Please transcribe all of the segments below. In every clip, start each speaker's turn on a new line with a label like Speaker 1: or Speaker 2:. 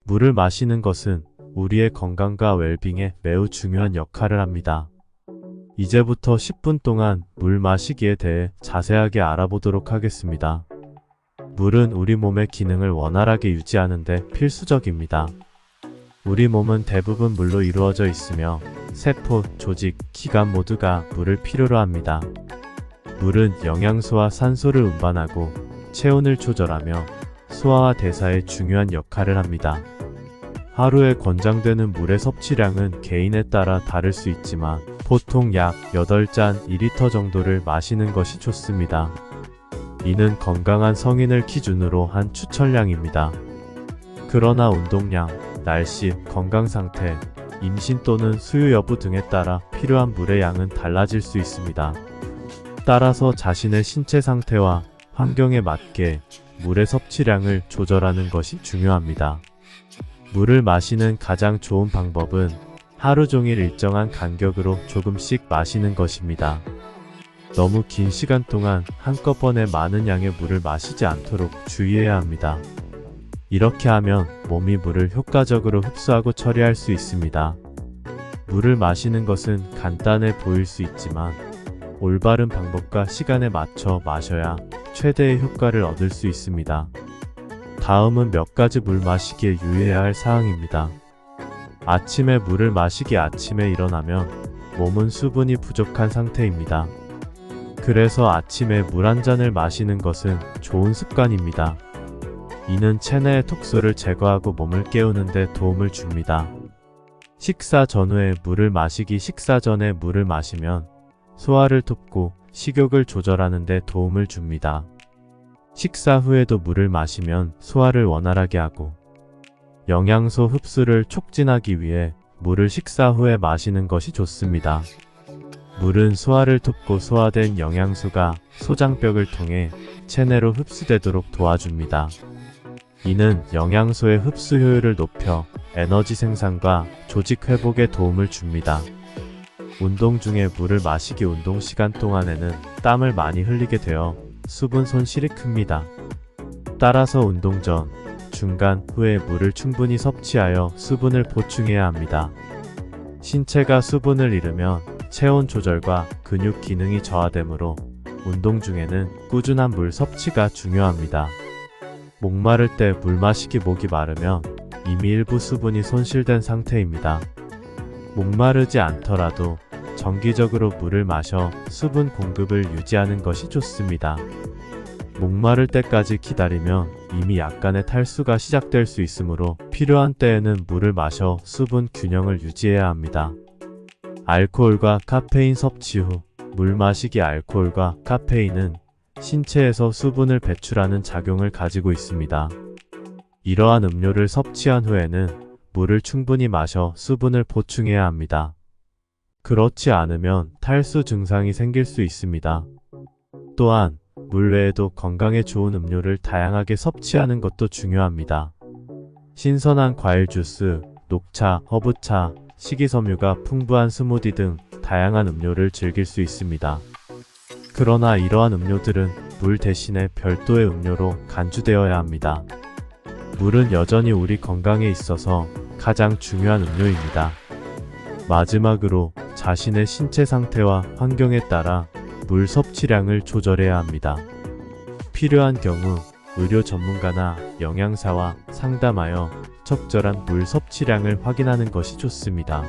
Speaker 1: 물을 마시는 것은 우리의 건강과 웰빙에 매우 중요한 역할을 합니다. 이제부터 10분 동안 물 마시기에 대해 자세하게 알아보도록 하겠습니다. 물은 우리 몸의 기능을 원활하게 유지하는 데 필수적입니다. 우리 몸은 대부분 물로 이루어져 있으며 세포, 조직, 기관 모두가 물을 필요로 합니다. 물은 영양소와 산소를 운반하고 체온을 조절하며 소화와 대사에 중요한 역할을 합니다. 하루에 권장되는 물의 섭취량은 개인에 따라 다를 수 있지만 보통 약 8잔 2리터 정도를 마시는 것이 좋습니다. 이는 건강한 성인을 기준으로 한 추천량입니다. 그러나 운동량, 날씨, 건강 상태, 임신 또는 수유 여부 등에 따라 필요한 물의 양은 달라질 수 있습니다. 따라서 자신의 신체 상태와 환경에 맞게 물의 섭취량을 조절하는 것이 중요합니다. 물을 마시는 가장 좋은 방법은 하루 종일 일정한 간격으로 조금씩 마시는 것입니다. 너무 긴 시간 동안 한꺼번에 많은 양의 물을 마시지 않도록 주의해야 합니다. 이렇게 하면 몸이 물을 효과적으로 흡수하고 처리할 수 있습니다. 물을 마시는 것은 간단해 보일 수 있지만 올바른 방법과 시간에 맞춰 마셔야 최대의 효과를 얻을 수 있습니다. 다음은 몇 가지 물 마시기에 유의해야 할 사항입니다. 아침에 물을 마시기. 아침에 일어나면 몸은 수분이 부족한 상태입니다. 그래서 아침에 물 한 잔을 마시는 것은 좋은 습관입니다. 이는 체내의 독소를 제거하고 몸을 깨우는 데 도움을 줍니다. 식사 전후에 물을 마시기. 식사 전에 물을 마시면 소화를 돕고 식욕을 조절하는 데 도움을 줍니다. 식사 후에도 물을 마시면 소화를 원활하게 하고 영양소 흡수를 촉진하기 위해 물을 식사 후에 마시는 것이 좋습니다. 물은 소화를 돕고 소화된 영양소가 소장벽을 통해 체내로 흡수되도록 도와줍니다. 이는 영양소의 흡수 효율을 높여 에너지 생산과 조직 회복에 도움을 줍니다. 운동 중에 물을 마시기. 운동 시간 동안에는 땀을 많이 흘리게 되어 수분 손실이 큽니다. 따라서 운동 전, 중간, 후에 물을 충분히 섭취하여 수분을 보충해야 합니다. 신체가 수분을 잃으면 체온 조절과 근육 기능이 저하되므로 운동 중에는 꾸준한 물 섭취가 중요합니다. 목마를 때 물 마시기. 목이 마르면 이미 일부 수분이 손실된 상태입니다. 목마르지 않더라도 정기적으로 물을 마셔 수분 공급을 유지하는 것이 좋습니다. 목마를 때까지 기다리면 이미 약간의 탈수가 시작될 수 있으므로 필요한 때에는 물을 마셔 수분 균형을 유지해야 합니다. 알코올과 카페인 섭취 후 물 마시기. 알코올과 카페인은 신체에서 수분을 배출하는 작용을 가지고 있습니다. 이러한 음료를 섭취한 후에는 물을 충분히 마셔 수분을 보충해야 합니다. 그렇지 않으면 탈수 증상이 생길 수 있습니다. 또한 물 외에도 건강에 좋은 음료를 다양하게 섭취하는 것도 중요합니다. 신선한 과일 주스, 녹차, 허브차, 식이섬유가 풍부한 스무디 등 다양한 음료를 즐길 수 있습니다. 그러나 이러한 음료들은 물 대신에 별도의 음료로 간주되어야 합니다. 물은 여전히 우리 건강에 있어서 가장 중요한 음료입니다. 마지막으로 자신의 신체 상태와 환경에 따라 물 섭취량을 조절해야 합니다. 필요한 경우 의료 전문가나 영양사와 상담하여 적절한 물 섭취량을 확인하는 것이 좋습니다.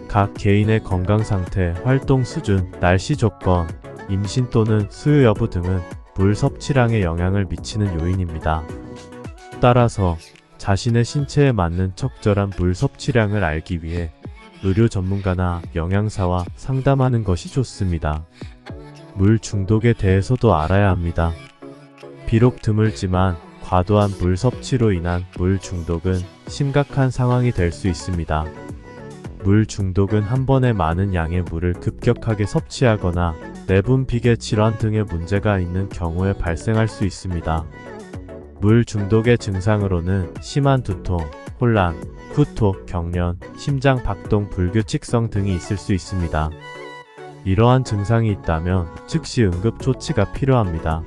Speaker 1: 각 개인의 건강 상태, 활동 수준, 날씨 조건, 임신 또는 수유 여부 등은 물 섭취량에 영향을 미치는 요인입니다. 따라서 자신의 신체에 맞는 적절한 물 섭취량을 알기 위해 의료 전문가나 영양사와 상담하는 것이 좋습니다. 물 중독에 대해서도 알아야 합니다. 비록 드물지만 과도한 물 섭취로 인한 물 중독은 심각한 상황이 될 수 있습니다. 물 중독은 한 번에 많은 양의 물을 급격하게 섭취하거나 내분 비계 질환 등의 문제가 있는 경우에 발생할 수 있습니다. 물 중독의 증상으로는 심한 두통, 혼란, 구토, 경련, 심장 박동 불규칙성 등이 있을 수 있습니다. 이러한 증상이 있다면 즉시 응급 조치가 필요합니다.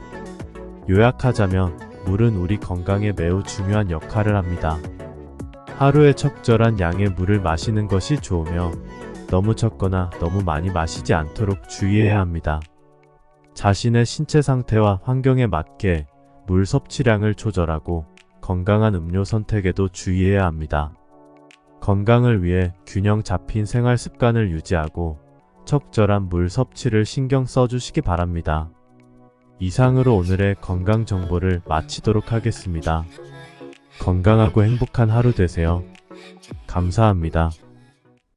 Speaker 1: 요약하자면 물은 우리 건강에 매우 중요한 역할을 합니다. 하루에 적절한 양의 물을 마시는 것이 좋으며 너무 적거나 너무 많이 마시지 않도록 주의해야 합니다. 자신의 신체 상태와 환경에 맞게 물 섭취량을 조절하고 건강한 음료 선택에도 주의해야 합니다. 건강을 위해 균형 잡힌 생활 습관을 유지하고 적절한 물 섭취를 신경 써주시기 바랍니다. 이상으로 오늘의 건강 정보를 마치도록 하겠습니다. 건강하고 행복한 하루 되세요. 감사합니다.